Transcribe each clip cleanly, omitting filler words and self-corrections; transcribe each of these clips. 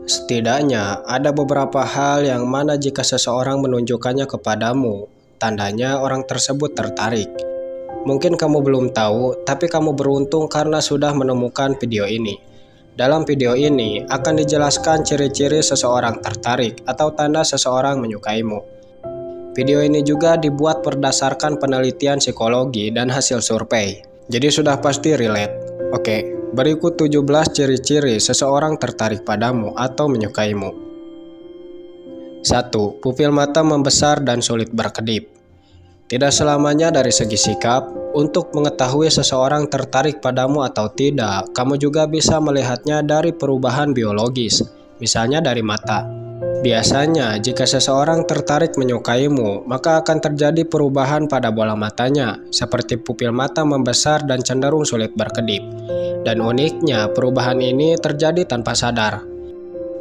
Setidaknya ada beberapa hal yang mana jika seseorang menunjukkannya kepadamu, tandanya orang tersebut tertarik. Mungkin kamu belum tahu, tapi kamu beruntung karena sudah menemukan video ini. Dalam video ini akan dijelaskan ciri-ciri seseorang tertarik atau tanda seseorang menyukaimu. Video ini juga dibuat berdasarkan penelitian psikologi dan hasil survei. Jadi sudah pasti relate. Oke, berikut 17 ciri-ciri seseorang tertarik padamu atau menyukaimu. 1. Pupil mata membesar dan sulit berkedip. Tidak selamanya dari segi sikap. Untuk mengetahui seseorang tertarik padamu atau tidak, kamu juga bisa melihatnya dari perubahan biologis, misalnya dari mata. Biasanya, jika seseorang tertarik menyukaimu, maka akan terjadi perubahan pada bola matanya, seperti pupil mata membesar dan cenderung sulit berkedip. Dan uniknya, perubahan ini terjadi tanpa sadar.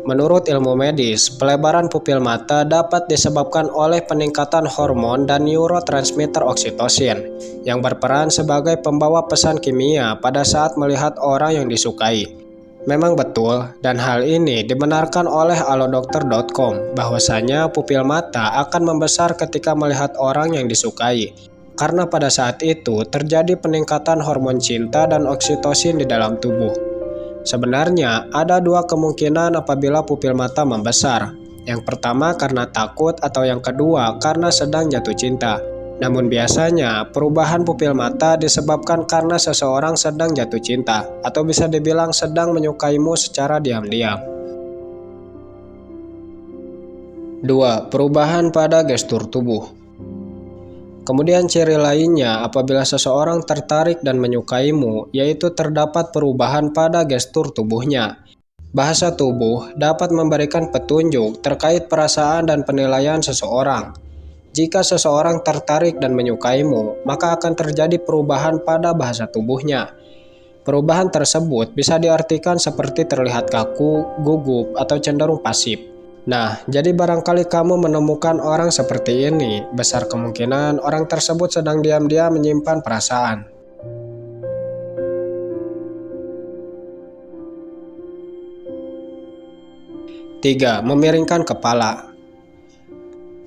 Menurut ilmu medis, pelebaran pupil mata dapat disebabkan oleh peningkatan hormon dan neurotransmitter oksitosin yang berperan sebagai pembawa pesan kimia pada saat melihat orang yang disukai. Memang betul, dan hal ini dibenarkan oleh alodokter.com bahwasanya pupil mata akan membesar ketika melihat orang yang disukai, karena pada saat itu terjadi peningkatan hormon cinta dan oksitosin di dalam tubuh. Sebenarnya ada dua kemungkinan apabila pupil mata membesar. Yang pertama karena takut atau yang kedua karena sedang jatuh cinta. Namun biasanya perubahan pupil mata disebabkan karena seseorang sedang jatuh cinta atau bisa dibilang sedang menyukaimu secara diam-diam. 2. Perubahan pada gestur tubuh. Kemudian ciri lainnya apabila seseorang tertarik dan menyukaimu, yaitu terdapat perubahan pada gestur tubuhnya. Bahasa tubuh dapat memberikan petunjuk terkait perasaan dan penilaian seseorang. Jika seseorang tertarik dan menyukaimu, maka akan terjadi perubahan pada bahasa tubuhnya. Perubahan tersebut bisa diartikan seperti terlihat kaku, gugup, atau cenderung pasif. Nah, jadi barangkali kamu menemukan orang seperti ini, besar kemungkinan orang tersebut sedang diam-diam menyimpan perasaan. 3. Memiringkan kepala.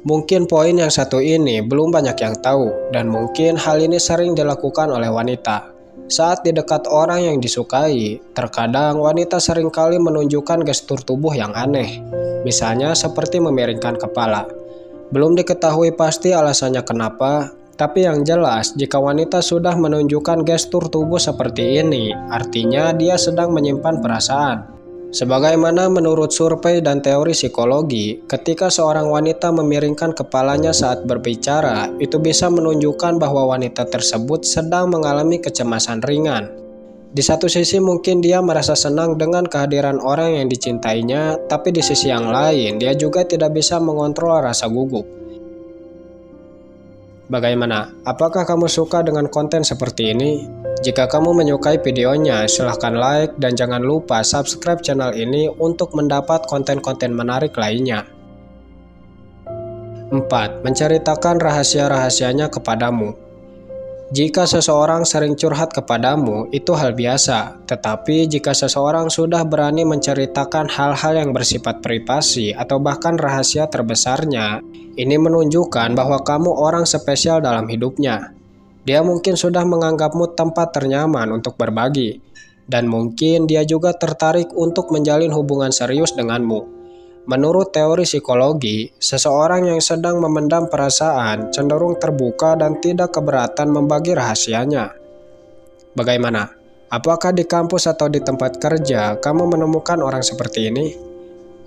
Mungkin poin yang satu ini belum banyak yang tahu, dan mungkin hal ini sering dilakukan oleh wanita. Saat di dekat orang yang disukai, terkadang wanita seringkali menunjukkan gestur tubuh yang aneh. Misalnya seperti memiringkan kepala. Belum diketahui pasti alasannya kenapa, tapi yang jelas jika wanita sudah menunjukkan gestur tubuh seperti ini, artinya dia sedang menyimpan perasaan. Sebagaimana menurut survei dan teori psikologi, ketika seorang wanita memiringkan kepalanya saat berbicara, itu bisa menunjukkan bahwa wanita tersebut sedang mengalami kecemasan ringan. Di satu sisi mungkin dia merasa senang dengan kehadiran orang yang dicintainya, tapi di sisi yang lain dia juga tidak bisa mengontrol rasa gugup. Bagaimana? Apakah kamu suka dengan konten seperti ini? Jika kamu menyukai videonya, silahkan like dan jangan lupa subscribe channel ini untuk mendapat konten-konten menarik lainnya. 4. Menceritakan rahasia-rahasianya kepadamu. Jika seseorang sering curhat kepadamu, itu hal biasa. Tetapi jika seseorang sudah berani menceritakan hal-hal yang bersifat privasi atau bahkan rahasia terbesarnya, ini menunjukkan bahwa kamu orang spesial dalam hidupnya. Dia mungkin sudah menganggapmu tempat ternyaman untuk berbagi, dan mungkin dia juga tertarik untuk menjalin hubungan serius denganmu. Menurut teori psikologi, seseorang yang sedang memendam perasaan cenderung terbuka dan tidak keberatan membagi rahasianya. Bagaimana? Apakah di kampus atau di tempat kerja kamu menemukan orang seperti ini?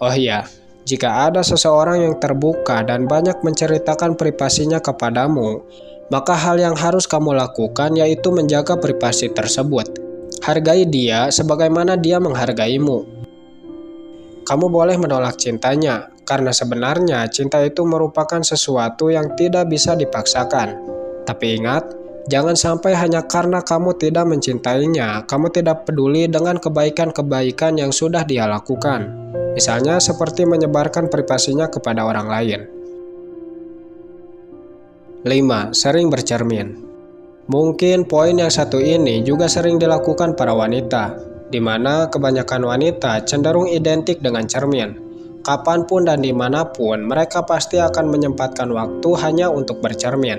Oh iya, jika ada seseorang yang terbuka dan banyak menceritakan privasinya kepadamu, maka hal yang harus kamu lakukan yaitu menjaga privasi tersebut. Hargai dia sebagaimana dia menghargaimu. Kamu boleh menolak cintanya, karena sebenarnya cinta itu merupakan sesuatu yang tidak bisa dipaksakan. Tapi ingat, jangan sampai hanya karena kamu tidak mencintainya, kamu tidak peduli dengan kebaikan-kebaikan yang sudah dia lakukan. Misalnya seperti menyebarkan privasinya kepada orang lain. 5. Sering bercermin. Mungkin poin yang satu ini juga sering dilakukan para wanita. di mana kebanyakan wanita cenderung identik dengan cermin. Kapanpun dan dimanapun, mereka pasti akan menyempatkan waktu hanya untuk bercermin,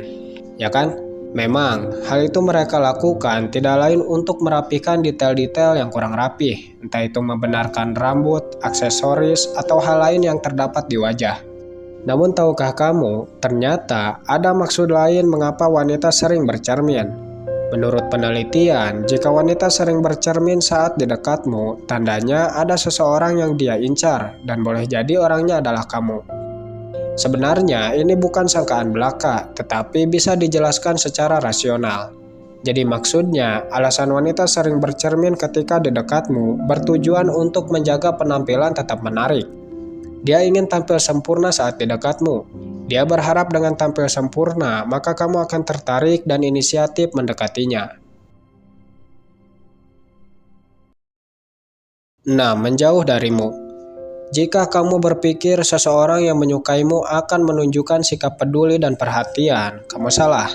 ya kan? Memang, hal itu mereka lakukan tidak lain untuk merapikan detail-detail yang kurang rapih, entah itu membenarkan rambut, aksesoris, atau hal lain yang terdapat di wajah. Namun tahukah kamu, ternyata ada maksud lain mengapa wanita sering bercermin. Menurut penelitian, jika wanita sering bercermin saat di dekatmu, tandanya ada seseorang yang dia incar, dan boleh jadi orangnya adalah kamu. Sebenarnya ini bukan sangkaan belaka, tetapi bisa dijelaskan secara rasional. Jadi maksudnya, alasan wanita sering bercermin ketika di dekatmu bertujuan untuk menjaga penampilan tetap menarik. Dia ingin tampil sempurna saat di dekatmu. Dia berharap dengan tampil sempurna, maka kamu akan tertarik dan inisiatif mendekatinya. 6. Menjauh darimu. Jika kamu berpikir seseorang yang menyukaimu akan menunjukkan sikap peduli dan perhatian, kamu salah.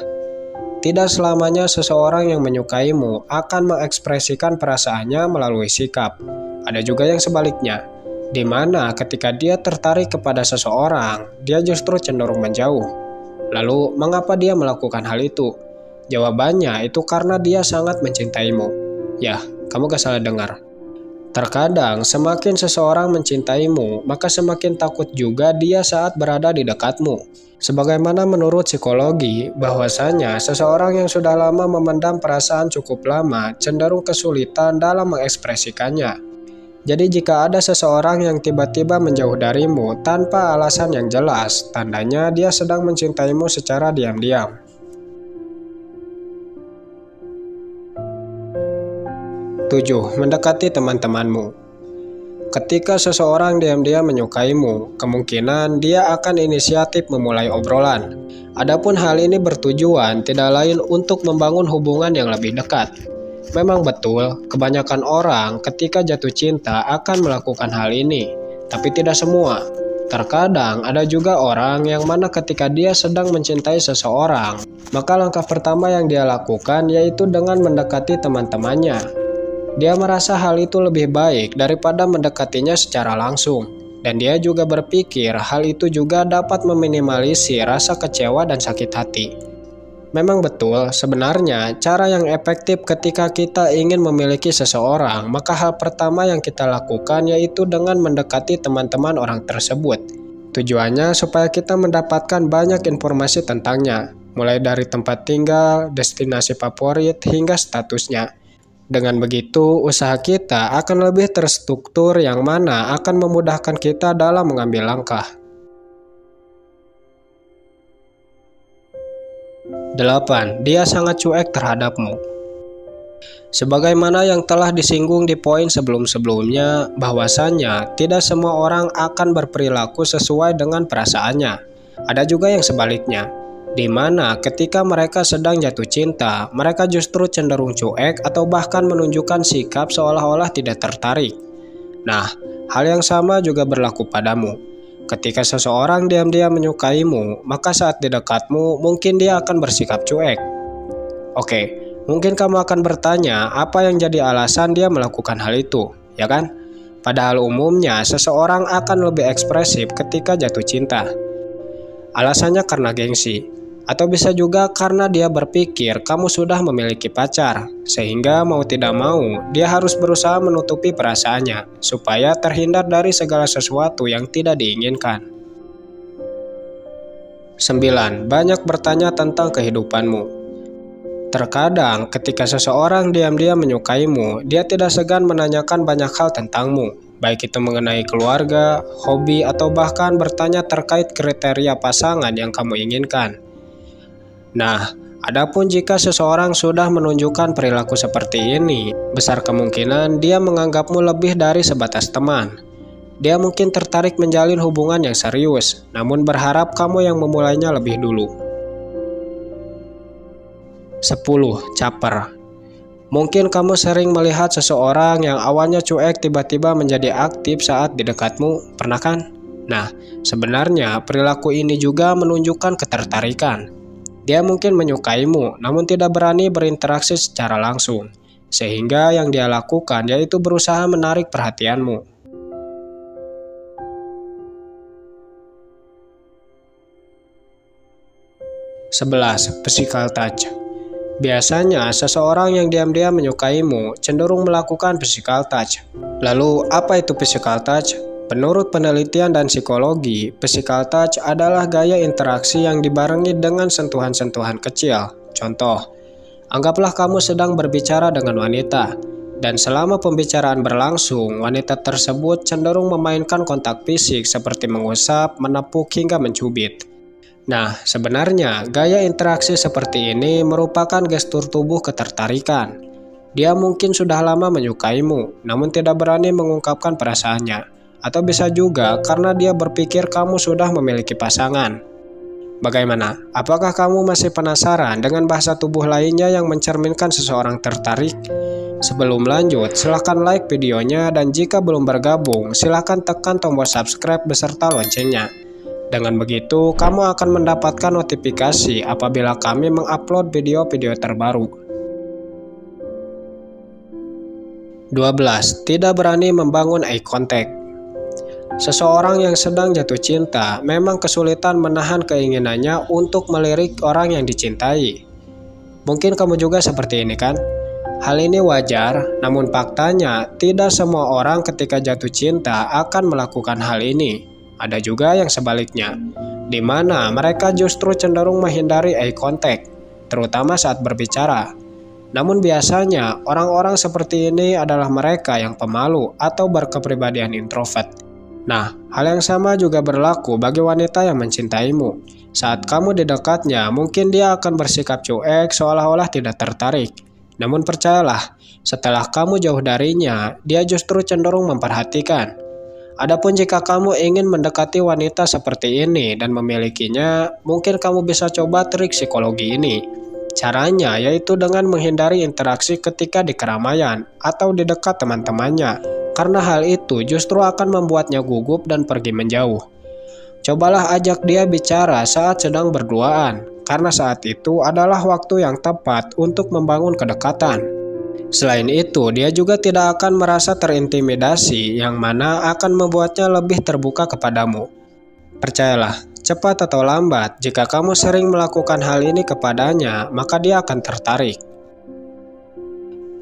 Tidak selamanya seseorang yang menyukaimu akan mengekspresikan perasaannya melalui sikap. Ada juga yang sebaliknya, di mana ketika dia tertarik kepada seseorang, dia justru cenderung menjauh. Lalu, mengapa dia melakukan hal itu? Jawabannya itu karena dia sangat mencintaimu. Ya, kamu gak salah dengar. Terkadang, semakin seseorang mencintaimu, maka semakin takut juga dia saat berada di dekatmu. Sebagaimana menurut psikologi, bahwasanya seseorang yang sudah lama memendam perasaan cukup lama cenderung kesulitan dalam mengekspresikannya. Jadi jika ada seseorang yang tiba-tiba menjauh darimu tanpa alasan yang jelas, tandanya dia sedang mencintaimu secara diam-diam. 7. Mendekati teman-temanmu. Ketika seseorang diam-diam menyukaimu, kemungkinan dia akan inisiatif memulai obrolan. Adapun hal ini bertujuan tidak lain untuk membangun hubungan yang lebih dekat. Memang betul, kebanyakan orang ketika jatuh cinta akan melakukan hal ini, tapi tidak semua. Terkadang ada juga orang yang mana ketika dia sedang mencintai seseorang, maka langkah pertama yang dia lakukan yaitu dengan mendekati teman-temannya. Dia merasa hal itu lebih baik daripada mendekatinya secara langsung, dan dia juga berpikir hal itu juga dapat meminimalisir rasa kecewa dan sakit hati. Memang betul, sebenarnya cara yang efektif ketika kita ingin memiliki seseorang, maka hal pertama yang kita lakukan yaitu dengan mendekati teman-teman orang tersebut. Tujuannya supaya kita mendapatkan banyak informasi tentangnya, mulai dari tempat tinggal, destinasi favorit, hingga statusnya. Dengan begitu, usaha kita akan lebih terstruktur yang mana akan memudahkan kita dalam mengambil langkah. 8. Dia sangat cuek terhadapmu. Sebagaimana yang telah disinggung di poin sebelum-sebelumnya, bahwasannya tidak semua orang akan berperilaku sesuai dengan perasaannya. Ada juga yang sebaliknya, di mana ketika mereka sedang jatuh cinta, mereka justru cenderung cuek atau bahkan menunjukkan sikap seolah-olah tidak tertarik. Nah, hal yang sama juga berlaku padamu. Ketika seseorang diam-diam menyukaimu, maka saat di dekatmu mungkin dia akan bersikap cuek. Oke, mungkin kamu akan bertanya apa yang jadi alasan dia melakukan hal itu, ya kan? Padahal umumnya seseorang akan lebih ekspresif ketika jatuh cinta. Alasannya karena gengsi, atau bisa juga karena dia berpikir kamu sudah memiliki pacar, sehingga mau tidak mau dia harus berusaha menutupi perasaannya supaya terhindar dari segala sesuatu yang tidak diinginkan. 9. Banyak bertanya tentang kehidupanmu. Terkadang ketika seseorang diam-diam menyukaimu, dia tidak segan menanyakan banyak hal tentangmu, baik itu mengenai keluarga, hobi, atau bahkan bertanya terkait kriteria pasangan yang kamu inginkan. Nah, adapun jika seseorang sudah menunjukkan perilaku seperti ini, besar kemungkinan dia menganggapmu lebih dari sebatas teman. Dia mungkin tertarik menjalin hubungan yang serius, namun berharap kamu yang memulainya lebih dulu. 10. Caper. Mungkin kamu sering melihat seseorang yang awalnya cuek tiba-tiba menjadi aktif saat di dekatmu, pernah kan? Nah, sebenarnya perilaku ini juga menunjukkan ketertarikan. Dia mungkin menyukaimu, namun tidak berani berinteraksi secara langsung. sehingga yang dia lakukan yaitu berusaha menarik perhatianmu. 11. Physical touch. Biasanya, seseorang yang diam-diam menyukaimu cenderung melakukan physical touch. Lalu, apa itu physical touch? Menurut penelitian dan psikologi, physical touch adalah gaya interaksi yang dibarengi dengan sentuhan-sentuhan kecil. Contoh, anggaplah kamu sedang berbicara dengan wanita, dan selama pembicaraan berlangsung, wanita tersebut cenderung memainkan kontak fisik seperti mengusap, menepuk, hingga mencubit. Nah, sebenarnya gaya interaksi seperti ini merupakan gestur tubuh ketertarikan. Dia mungkin sudah lama menyukaimu, namun tidak berani mengungkapkan perasaannya. Atau bisa juga karena dia berpikir kamu sudah memiliki pasangan. Bagaimana? Apakah kamu masih penasaran dengan bahasa tubuh lainnya yang mencerminkan seseorang tertarik? Sebelum lanjut, silahkan like videonya dan jika belum bergabung, silahkan tekan tombol subscribe beserta loncengnya. Dengan begitu, kamu akan mendapatkan notifikasi apabila kami mengupload video-video terbaru. 12. Tidak berani membangun eye contact. Seseorang yang sedang jatuh cinta memang kesulitan menahan keinginannya untuk melirik orang yang dicintai. Mungkin kamu juga seperti ini kan? Hal ini wajar, namun faktanya tidak semua orang ketika jatuh cinta akan melakukan hal ini. Ada juga yang sebaliknya, di mana mereka justru cenderung menghindari eye contact, terutama saat berbicara. Namun biasanya, orang-orang seperti ini adalah mereka yang pemalu atau berkepribadian introvert. Nah, hal yang sama juga berlaku bagi wanita yang mencintaimu. Saat kamu di dekatnya, mungkin dia akan bersikap cuek seolah-olah tidak tertarik. Namun percayalah, setelah kamu jauh darinya, dia justru cenderung memperhatikan. Adapun jika kamu ingin mendekati wanita seperti ini dan memilikinya, mungkin kamu bisa coba trik psikologi ini. Caranya yaitu dengan menghindari interaksi ketika di keramaian atau di dekat teman-temannya, karena hal itu justru akan membuatnya gugup dan pergi menjauh. Cobalah ajak dia bicara saat sedang berduaan, karena saat itu adalah waktu yang tepat untuk membangun kedekatan. Selain itu, dia juga tidak akan merasa terintimidasi, yang mana akan membuatnya lebih terbuka kepadamu. Percayalah, cepat atau lambat, jika kamu sering melakukan hal ini kepadanya, maka dia akan tertarik.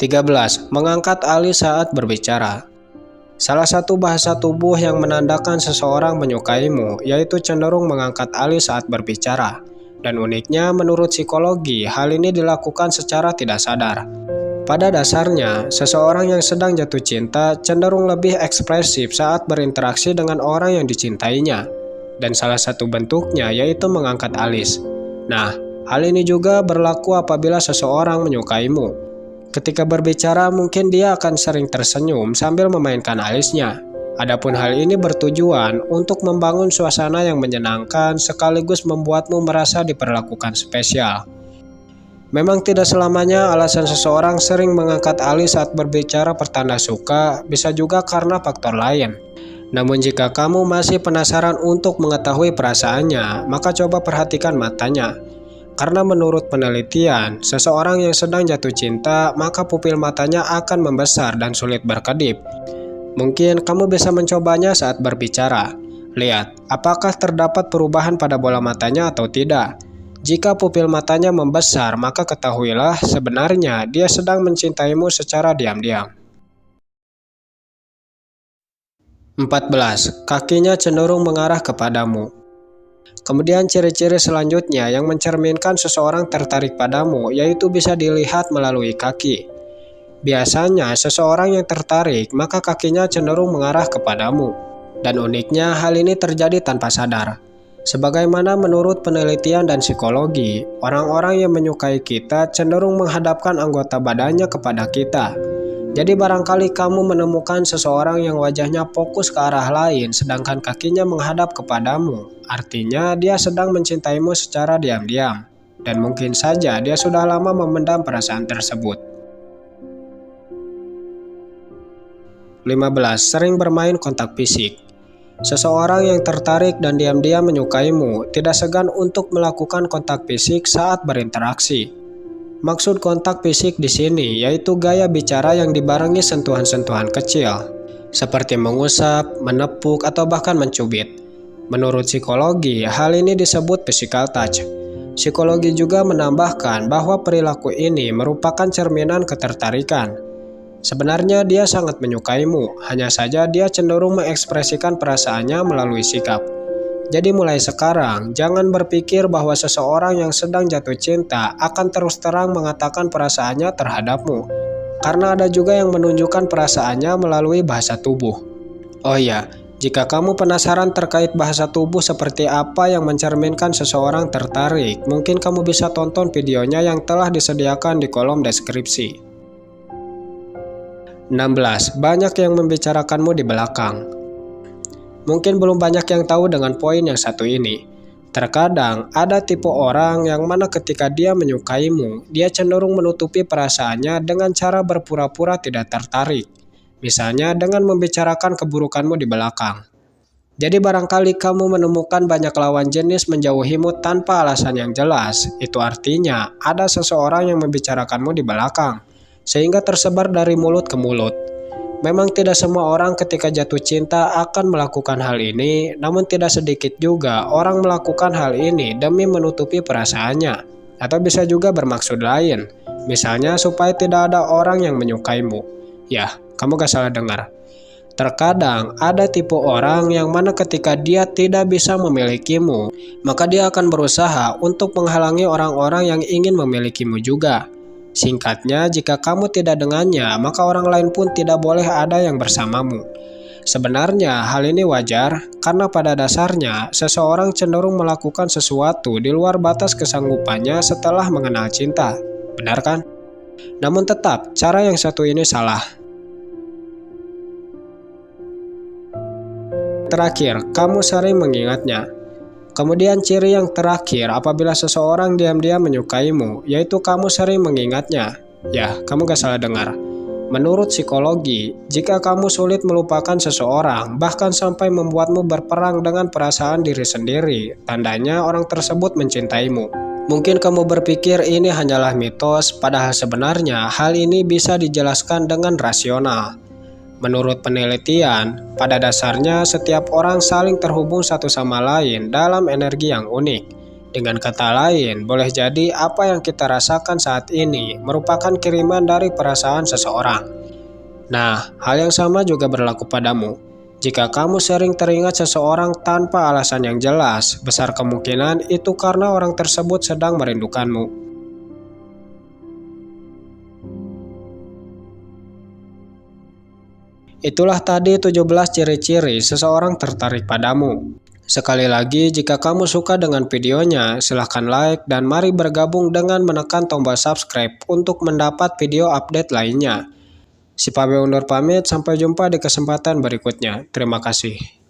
13. Mengangkat alis saat berbicara. Salah satu bahasa tubuh yang menandakan seseorang menyukaimu, yaitu cenderung mengangkat alis saat berbicara. Dan uniknya, menurut psikologi, hal ini dilakukan secara tidak sadar. Pada dasarnya, seseorang yang sedang jatuh cinta cenderung lebih ekspresif saat berinteraksi dengan orang yang dicintainya. Dan salah satu bentuknya yaitu mengangkat alis. Nah, hal ini juga berlaku apabila seseorang menyukaimu. Ketika berbicara, mungkin dia akan sering tersenyum sambil memainkan alisnya. Adapun hal ini bertujuan untuk membangun suasana yang menyenangkan sekaligus membuatmu merasa diperlakukan spesial. Memang tidak selamanya alasan seseorang sering mengangkat alis saat berbicara pertanda suka, bisa juga karena faktor lain. Namun jika kamu masih penasaran untuk mengetahui perasaannya, maka coba perhatikan matanya. Karena menurut penelitian, seseorang yang sedang jatuh cinta, maka pupil matanya akan membesar dan sulit berkedip. Mungkin kamu bisa mencobanya saat berbicara. Lihat, apakah terdapat perubahan pada bola matanya atau tidak. Jika pupil matanya membesar, maka ketahuilah sebenarnya dia sedang mencintaimu secara diam-diam. 14. Kakinya cenderung mengarah kepadamu. Kemudian ciri-ciri selanjutnya yang mencerminkan seseorang tertarik padamu yaitu bisa dilihat melalui kaki. Biasanya seseorang yang tertarik maka kakinya cenderung mengarah kepadamu. Dan uniknya hal ini terjadi tanpa sadar. Sebagaimana menurut penelitian dan psikologi, orang-orang yang menyukai kita cenderung menghadapkan anggota badannya kepada kita. Jadi barangkali kamu menemukan seseorang yang wajahnya fokus ke arah lain sedangkan kakinya menghadap kepadamu. Artinya dia sedang mencintaimu secara diam-diam. Dan mungkin saja dia sudah lama memendam perasaan tersebut. 15. Sering bermain kontak fisik. Seseorang yang tertarik dan diam-diam menyukaimu tidak segan untuk melakukan kontak fisik saat berinteraksi. Maksud kontak fisik di sini yaitu gaya bicara yang dibarengi sentuhan-sentuhan kecil, seperti mengusap, menepuk, atau bahkan mencubit. Menurut psikologi, hal ini disebut physical touch. Psikologi juga menambahkan bahwa perilaku ini merupakan cerminan ketertarikan. Sebenarnya dia sangat menyukaimu, hanya saja dia cenderung mengekspresikan perasaannya melalui sikap. Jadi mulai sekarang, jangan berpikir bahwa seseorang yang sedang jatuh cinta akan terus terang mengatakan perasaannya terhadapmu. Karena ada juga yang menunjukkan perasaannya melalui bahasa tubuh. Oh iya, jika kamu penasaran terkait bahasa tubuh seperti apa yang mencerminkan seseorang tertarik, mungkin kamu bisa tonton videonya yang telah disediakan di kolom deskripsi. 16. Banyak yang membicarakanmu di belakang. Mungkin belum banyak yang tahu dengan poin yang satu ini. Terkadang ada tipe orang yang mana ketika dia menyukaimu, dia cenderung menutupi perasaannya dengan cara berpura-pura tidak tertarik. Misalnya dengan membicarakan keburukanmu di belakang. Jadi barangkali kamu menemukan banyak lawan jenis menjauhimu tanpa alasan yang jelas. Itu artinya ada seseorang yang membicarakanmu di belakang, sehingga tersebar dari mulut ke mulut. Memang tidak semua orang ketika jatuh cinta akan melakukan hal ini, namun tidak sedikit juga orang melakukan hal ini demi menutupi perasaannya, atau bisa juga bermaksud lain, misalnya supaya tidak ada orang yang menyukaimu. Ya, kamu gak salah dengar. Terkadang ada tipe orang yang mana ketika dia tidak bisa memilikimu, maka dia akan berusaha untuk menghalangi orang-orang yang ingin memilikimu juga. Singkatnya, jika kamu tidak dengannya, maka orang lain pun tidak boleh ada yang bersamamu. Sebenarnya hal ini wajar, karena pada dasarnya seseorang cenderung melakukan sesuatu di luar batas kesanggupannya setelah mengenal cinta. Benar kan? Namun tetap, cara yang satu ini salah. Terakhir, kamu sering mengingatnya. Kemudian ciri yang terakhir apabila seseorang diam-diam menyukaimu, yaitu kamu sering mengingatnya. Ya, kamu gak salah dengar. Menurut psikologi, jika kamu sulit melupakan seseorang, bahkan sampai membuatmu berperang dengan perasaan diri sendiri, tandanya orang tersebut mencintaimu. Mungkin kamu berpikir ini hanyalah mitos, padahal sebenarnya hal ini bisa dijelaskan dengan rasional. Menurut penelitian, pada dasarnya setiap orang saling terhubung satu sama lain dalam energi yang unik. Dengan kata lain, boleh jadi apa yang kita rasakan saat ini merupakan kiriman dari perasaan seseorang. Nah, hal yang sama juga berlaku padamu. Jika kamu sering teringat seseorang tanpa alasan yang jelas, besar kemungkinan itu karena orang tersebut sedang merindukanmu. Itulah tadi 17 ciri-ciri seseorang tertarik padamu. Sekali lagi, jika kamu suka dengan videonya, silahkan like dan mari bergabung dengan menekan tombol subscribe untuk mendapat video update lainnya. Si Pabe undur pamit, sampai jumpa di kesempatan berikutnya. Terima kasih.